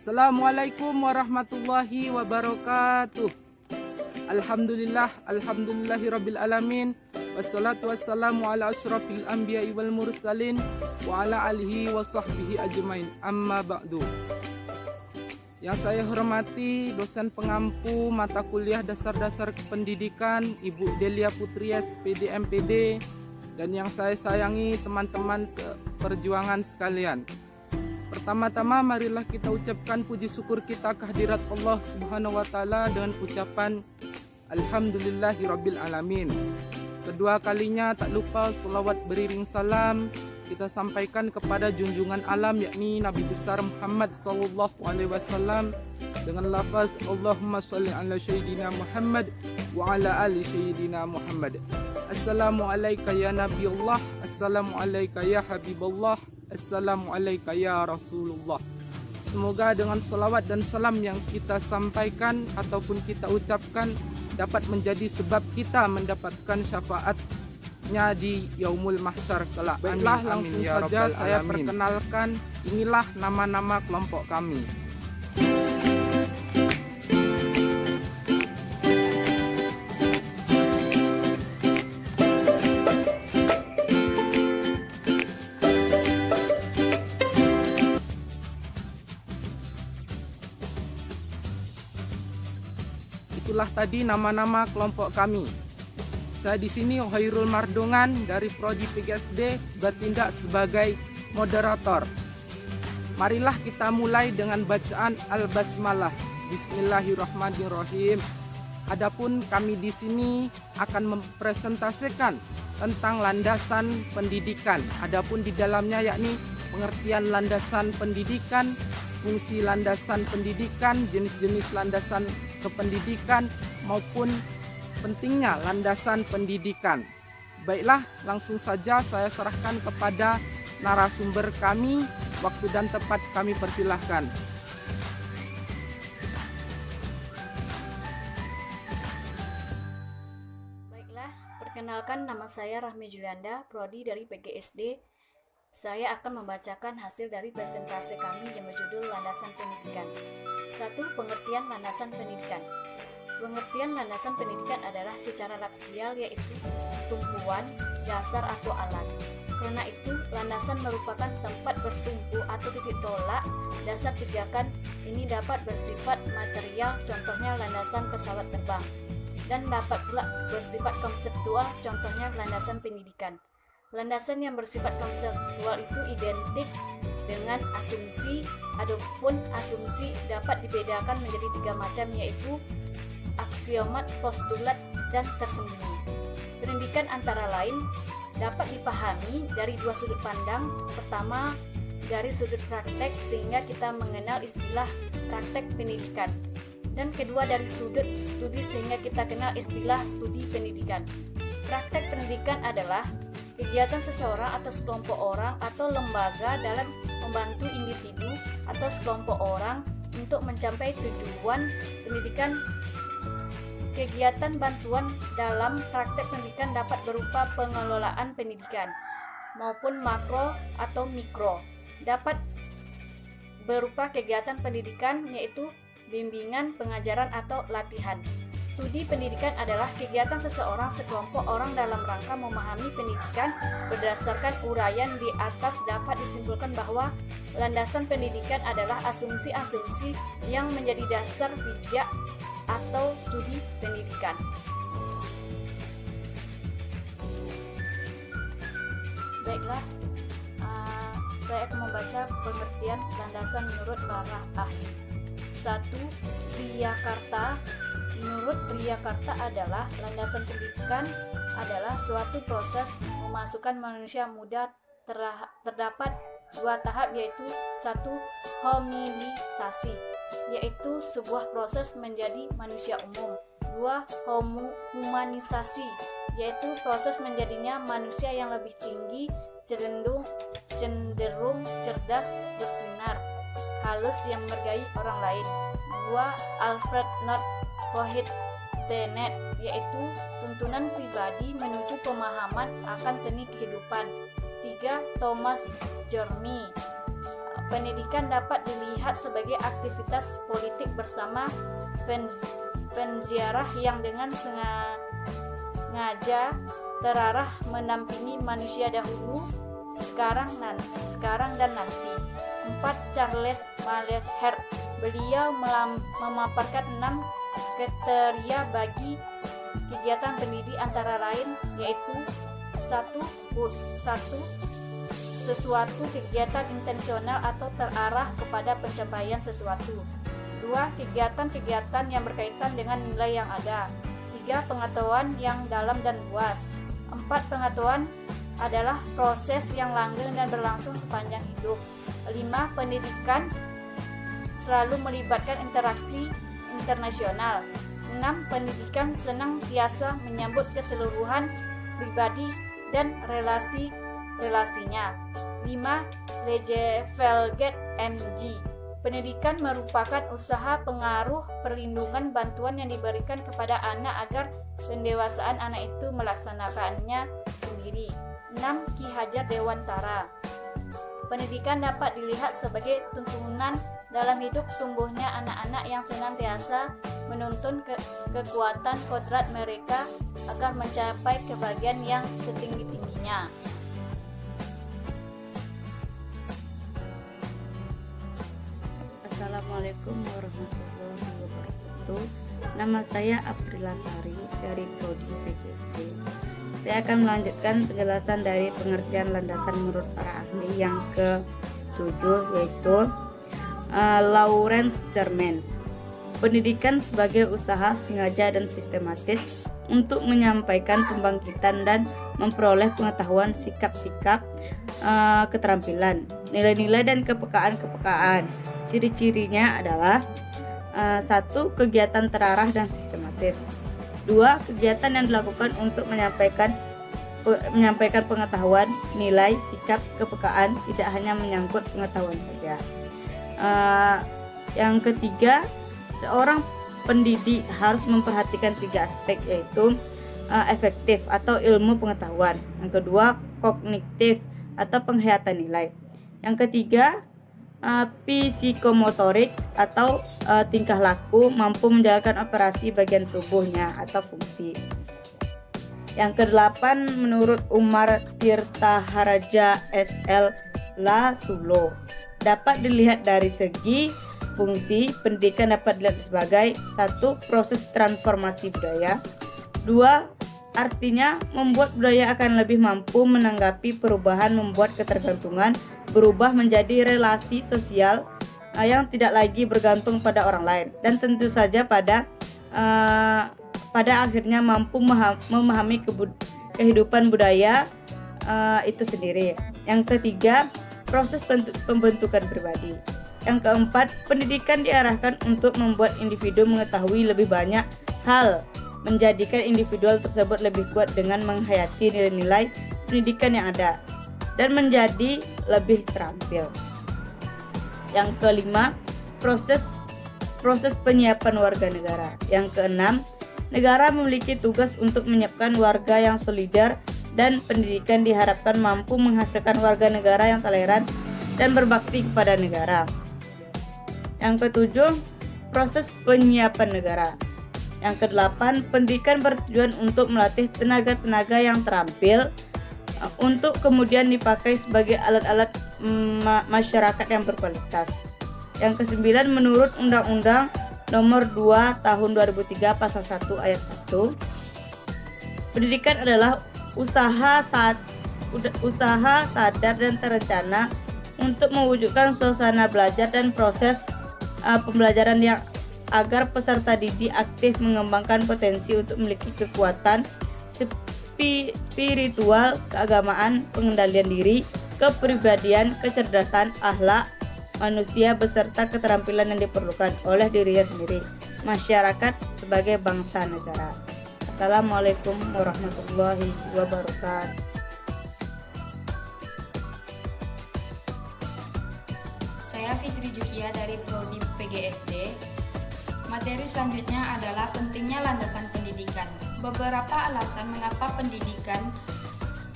Assalamualaikum warahmatullahi wabarakatuh. Alhamdulillahirabbil alamin. Wassalatu wassalamu ala asyrafil anbiya'i wal mursalin wa ala alihi wa sahbihi ajmain. Amma ba'du. Yang saya hormati dosen pengampu mata kuliah dasar-dasar kependidikan Ibu Delia Putri SPD MPD, dan yang saya sayangi teman-teman seperjuangan sekalian. Pertama-tama marilah kita ucapkan puji syukur kita kehadirat Allah Subhanahu wa taala dengan ucapan alhamdulillahirabbil alamin. Kedua kalinya tak lupa selawat beriring salam kita sampaikan kepada junjungan alam, yakni Nabi besar Muhammad sallallahu alaihi wasallam, dengan lafaz Allahumma shalli ala sayyidina Muhammad wa ala ali sayyidina Muhammad. Assalamu alayka ya Nabi Allah, assalamu alayka ya Habibullah, assalamu alayka ya Rasulullah. Semoga dengan salawat dan salam yang kita sampaikan ataupun kita ucapkan dapat menjadi sebab kita mendapatkan syafaatnya di Yaumul Mahsyar kelak. Baiklah, langsung saja saya perkenalkan, inilah nama-nama kelompok kami. Itulah tadi nama-nama kelompok kami. Saya di sini Khairul Mardongan dari Prodi PGSD bertindak sebagai moderator. Marilah kita mulai dengan bacaan Al-Basmalah. Bismillahirrahmanirrahim. Adapun kami di sini akan mempresentasikan tentang landasan pendidikan. Adapun di dalamnya yakni pengertian landasan pendidikan, fungsi landasan pendidikan, jenis-jenis landasan kependidikan, maupun pentingnya landasan pendidikan. Baiklah, langsung saja saya serahkan kepada narasumber kami. Waktu dan tempat kami persilahkan. Baiklah, perkenalkan, nama saya Rahmi Julianda, Prodi dari PGSD. Saya akan membacakan hasil dari presentasi kami yang berjudul Landasan Pendidikan. 1. Pengertian landasan pendidikan. Pengertian landasan pendidikan adalah secara laksial, yaitu tumpuan, dasar atau alas. Karena itu, landasan merupakan tempat bertumpu atau titik tolak dasar pijakan. Ini dapat bersifat material, contohnya landasan pesawat terbang, dan dapat pula bersifat konseptual, contohnya landasan pendidikan. Landasan yang bersifat konseptual itu identik dengan asumsi. Adapun asumsi dapat dibedakan menjadi 3 macam, yaitu aksiomat, postulat, dan tersembunyi. Pendidikan antara lain dapat dipahami dari 2 sudut pandang. Pertama, dari sudut praktek sehingga kita mengenal istilah praktek pendidikan, dan kedua dari sudut studi sehingga kita kenal istilah studi pendidikan. Praktek pendidikan adalah kegiatan seseorang atau sekelompok orang atau lembaga dalam membantu individu atau sekelompok orang untuk mencapai tujuan pendidikan. Kegiatan bantuan dalam praktek pendidikan dapat berupa pengelolaan pendidikan maupun makro atau mikro. Dapat berupa kegiatan pendidikan yaitu bimbingan, pengajaran atau latihan. Studi pendidikan adalah kegiatan seseorang sekelompok orang dalam rangka memahami pendidikan. Berdasarkan uraian di atas dapat disimpulkan bahwa landasan pendidikan adalah asumsi-asumsi yang menjadi dasar pijak atau studi pendidikan. Baiklah, saya akan membaca pengertian landasan menurut para ahli. 1. Priyakarta. Menurut Priyakarta adalah landasan pendidikan adalah suatu proses memasukkan manusia muda. Terdapat 2 tahap, yaitu 1. Homilisasi, yaitu sebuah proses menjadi manusia umum. 2. Humanisasi, yaitu proses menjadinya manusia yang lebih tinggi, cenderung cerdas, bersinar, halus, yang menghargai orang lain. 2. Alfred North Vohit Tenet, yaitu tuntunan pribadi menuju pemahaman akan seni kehidupan. 3. Thomas Jormy, pendidikan dapat dilihat sebagai aktivitas politik bersama penziarah yang dengan sengaja terarah mendampingi manusia dahulu, sekarang dan nanti. 4. Charles Malherbe. Beliau memaparkan 6 kriteria bagi kegiatan pendidik antara lain, yaitu 1. Sesuatu kegiatan intensional atau terarah kepada pencapaian sesuatu. 2. Kegiatan-kegiatan yang berkaitan dengan nilai yang ada. 3. Pengetahuan yang dalam dan luas. 4. Pengetahuan adalah proses yang langgeng dan berlangsung sepanjang hidup. 5. Pendidikan selalu melibatkan interaksi internasional. 6. Pendidikan senantiasa menyambut keseluruhan pribadi dan relasinya. 5. Lejevelget MG. Pendidikan merupakan usaha pengaruh perlindungan bantuan yang diberikan kepada anak agar pendewasaan anak itu melaksanakannya sendiri. 6. Ki Hajar Dewantara. Pendidikan dapat dilihat sebagai tuntunan dalam hidup tumbuhnya anak-anak yang senantiasa menuntun kekuatan kodrat mereka agar mencapai kebahagiaan yang setinggi-tingginya. Assalamualaikum warahmatullahi wabarakatuh. Nama saya Aprila Sari dari Prodi PGSD. Saya akan melanjutkan penjelasan dari pengertian landasan menurut para ahli yang ke-7, yaitu Lawrence Germain. Pendidikan sebagai usaha sengaja dan sistematis untuk menyampaikan pembangkitan dan memperoleh pengetahuan, sikap-sikap, keterampilan, nilai-nilai dan kepekaan. Ciri-cirinya adalah 1. Kegiatan terarah dan sistematis. 2. Kegiatan yang dilakukan untuk menyampaikan pengetahuan, nilai, sikap, kepekaan, tidak hanya menyangkut pengetahuan saja. Yang ketiga, seorang pendidik harus memperhatikan 3 aspek, yaitu efektif atau ilmu pengetahuan. Yang kedua, kognitif atau penghayatan nilai. Yang ketiga, psikomotorik atau tingkah laku, mampu menjalankan operasi bagian tubuhnya atau fungsi. Yang kedelapan, menurut Umar Tirtaharaja SL Lasulo, dapat dilihat dari segi fungsi. Pendidikan dapat dilihat sebagai 1. Proses transformasi budaya. 2. Artinya membuat budaya akan lebih mampu menanggapi perubahan, membuat ketergantungan berubah menjadi relasi sosial yang tidak lagi bergantung pada orang lain, dan tentu saja pada akhirnya mampu memahami kehidupan budaya itu sendiri. Yang ketiga, proses pembentukan pribadi. Yang keempat, pendidikan diarahkan untuk membuat individu mengetahui lebih banyak hal, menjadikan individual tersebut lebih kuat dengan menghayati nilai-nilai pendidikan yang ada dan menjadi lebih terampil. Yang kelima, proses penyiapan warga negara. Yang keenam, negara memiliki tugas untuk menyiapkan warga yang solidar, dan pendidikan diharapkan mampu menghasilkan warga negara yang toleran dan berbakti kepada negara. Yang ketujuh, proses penyiapan negara. Yang kedelapan, pendidikan bertujuan untuk melatih tenaga-tenaga yang terampil untuk kemudian dipakai sebagai alat-alat masyarakat yang berkualitas. Yang kesembilan, menurut Undang-Undang Nomor 2 Tahun 2003 Pasal 1 Ayat 1, pendidikan adalah usaha sadar dan terencana untuk mewujudkan suasana belajar dan proses pembelajaran yang agar peserta didik aktif mengembangkan potensi untuk memiliki kekuatan spiritual, keagamaan, pengendalian diri, kepribadian, kecerdasan, akhlak manusia beserta keterampilan yang diperlukan oleh dirinya sendiri, masyarakat sebagai bangsa negara. Assalamualaikum warahmatullahi wabarakatuh. Saya Fitri Jukia dari Prodi PGSD. Materi selanjutnya adalah pentingnya landasan pendidikan. Beberapa alasan mengapa pendidikan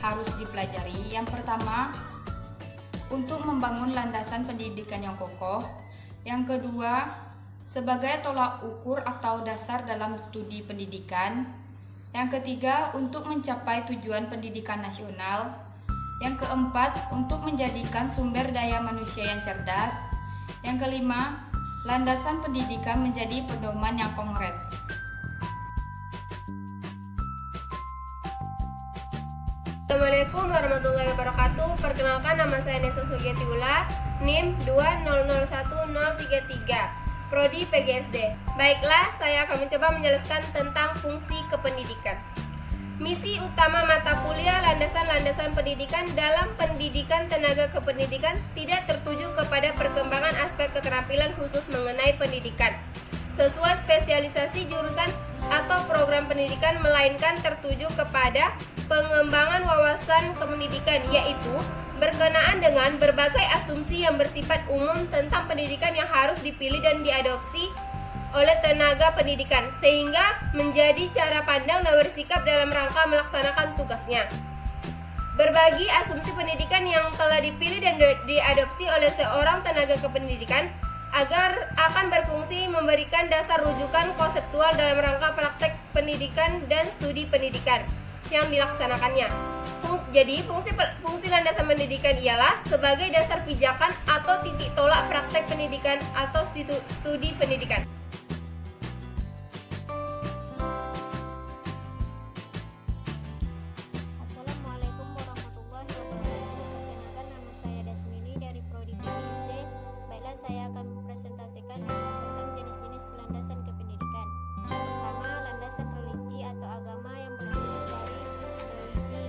harus dipelajari. Yang pertama, untuk membangun landasan pendidikan yang kokoh. Yang kedua, sebagai tolak ukur atau dasar dalam studi pendidikan. Yang ketiga, untuk mencapai tujuan pendidikan nasional. Yang keempat, untuk menjadikan sumber daya manusia yang cerdas. Yang kelima, landasan pendidikan menjadi pedoman yang konkret. Assalamualaikum warahmatullahi wabarakatuh. Perkenalkan, nama saya Nesa Sugiatiula, NIM 2001033, Prodi PGSD. Baiklah, saya akan mencoba menjelaskan tentang fungsi kependidikan. Misi utama mata kuliah landasan-landasan pendidikan dalam pendidikan tenaga kependidikan tidak tertuju kepada perkembangan aspek keterampilan khusus mengenai pendidikan sesuai spesialisasi jurusan atau program pendidikan, melainkan tertuju kepada pengembangan wawasan kependidikan, yaitu berkenaan dengan berbagai asumsi yang bersifat umum tentang pendidikan yang harus dipilih dan diadopsi oleh tenaga pendidikan, sehingga menjadi cara pandang dan bersikap dalam rangka melaksanakan tugasnya. Berbagi asumsi pendidikan yang telah dipilih dan diadopsi oleh seorang tenaga kependidikan agar akan berfungsi memberikan dasar rujukan konseptual dalam rangka praktek pendidikan dan studi pendidikan yang dilaksanakannya. Jadi, fungsi landasan pendidikan ialah sebagai dasar pijakan atau titik tolak praktek pendidikan atau studi pendidikan. Assalamualaikum warahmatullahi wabarakatuh. Perkenalkan, nama saya Desmini dari Prodi PGSD. Baiklah, saya akan mempresentasikan tentang jenis-jenis landasan kependidikan. Pertama, landasan religi atau agama yang bersumber dari religi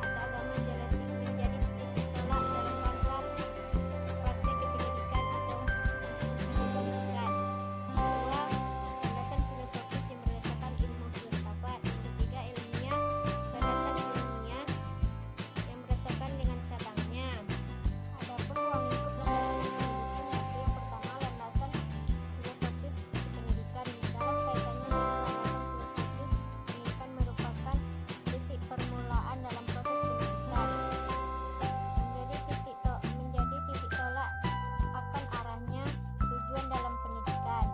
atau agama menjadi titik tolak dalam rangka praktek kependidikan atau studi pendidikan. Kedua, landasan filosofis yang berdasarkan ilmu filsafat. Ketiga, ilmiah, landasan ilmiah yang berdasarkan dengan cabangnya. Adapun ruang lingkup landasan pendidikan, yaitu yang pertama, landasan filosofis pendidikan. Dalam kaitannya dengan landasan filosofis pendidikan merupakan titik permulaan dalam proses pendidikan, menjadi titik tolak akan arahnya tujuan dalam pendidikan.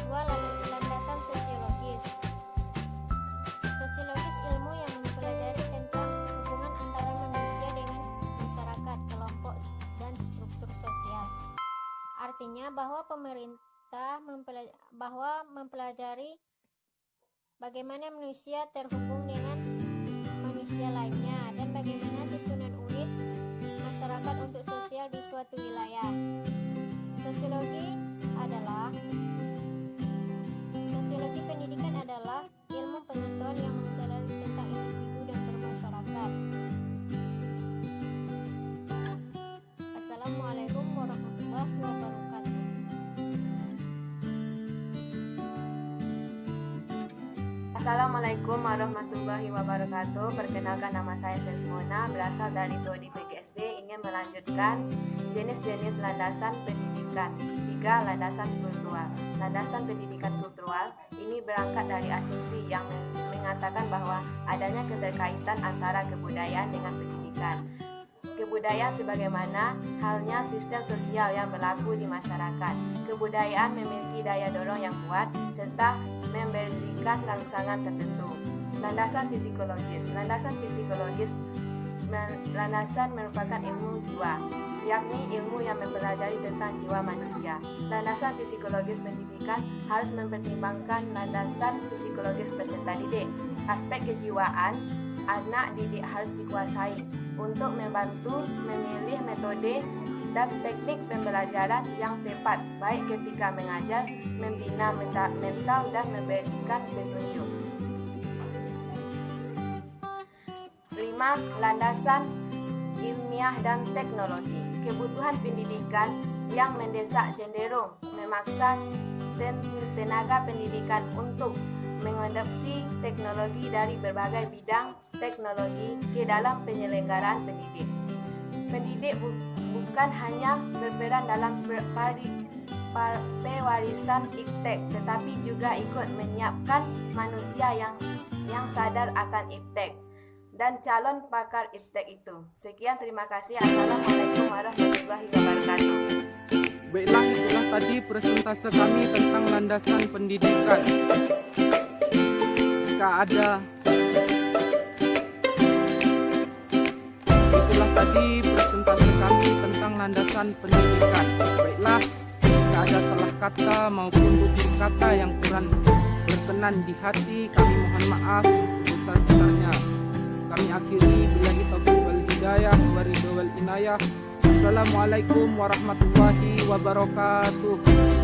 Dua, landasan sosiologis. Sosiologis, ilmu yang mempelajari tentang hubungan antara manusia dengan masyarakat, kelompok, dan struktur sosial. Artinya bahwa pemerintah mempelajari bagaimana manusia terhubung dengan manusia lainnya dan bagaimana susunan unit masyarakat untuk sosial di suatu wilayah. Sosiologi pendidikan adalah ilmu pengetahuan yang mempelajari tentang individu dan bermasyarakat. Assalamualaikum warahmatullahi wabarakatuh. Assalamualaikum warahmatullahi wabarakatuh. Perkenalkan, nama saya Selsmona, berasal dari Prodi PGSD, ingin melanjutkan jenis-jenis landasan pendidikan. 3. Landasan kultural. Landasan pendidikan kultural ini berangkat dari asumsi yang mengatakan bahwa adanya keterkaitan antara kebudayaan dengan pendidikan. Kebudayaan sebagaimana halnya sistem sosial yang berlaku di masyarakat. Kebudayaan memiliki daya dorong yang kuat serta memberikan rangsangan tertentu. Landasan psikologis. Landasan merupakan ilmu jiwa, yakni ilmu yang mempelajari tentang jiwa manusia. Landasan psikologis pendidikan harus mempertimbangkan landasan psikologis peserta didik. Aspek kejiwaan anak didik harus dikuasai untuk membantu memilih metode dan teknik pembelajaran yang tepat, baik ketika mengajar, membina mental, dan memberikan petunjuk. 5. Landasan ilmiah dan teknologi. Kebutuhan pendidikan yang mendesak cenderung memaksa tenaga pendidikan untuk mengadopsi teknologi dari berbagai bidang teknologi ke dalam penyelenggaraan pendidik. Pendidik bukan hanya berperan dalam pewarisan iptek, tetapi juga ikut menyiapkan manusia yang sadar akan iptek. dan calon pakar iptek itu. Sekian, terima kasih. Assalamualaikum warahmatullahi wabarakatuh. Baiklah, itulah tadi presentase kami tentang landasan pendidikan. Jika ada, itulah tadi presentase kami tentang landasan pendidikan. Baiklah, jika ada salah kata maupun tutur kata yang kurang berkenan di hati, kami mohon maaf sebesar-besarnya. Kami akhiri billahi taufiq wal hidayah wa ridha wal inayah. Assalamualaikum warahmatullahi wabarakatuh.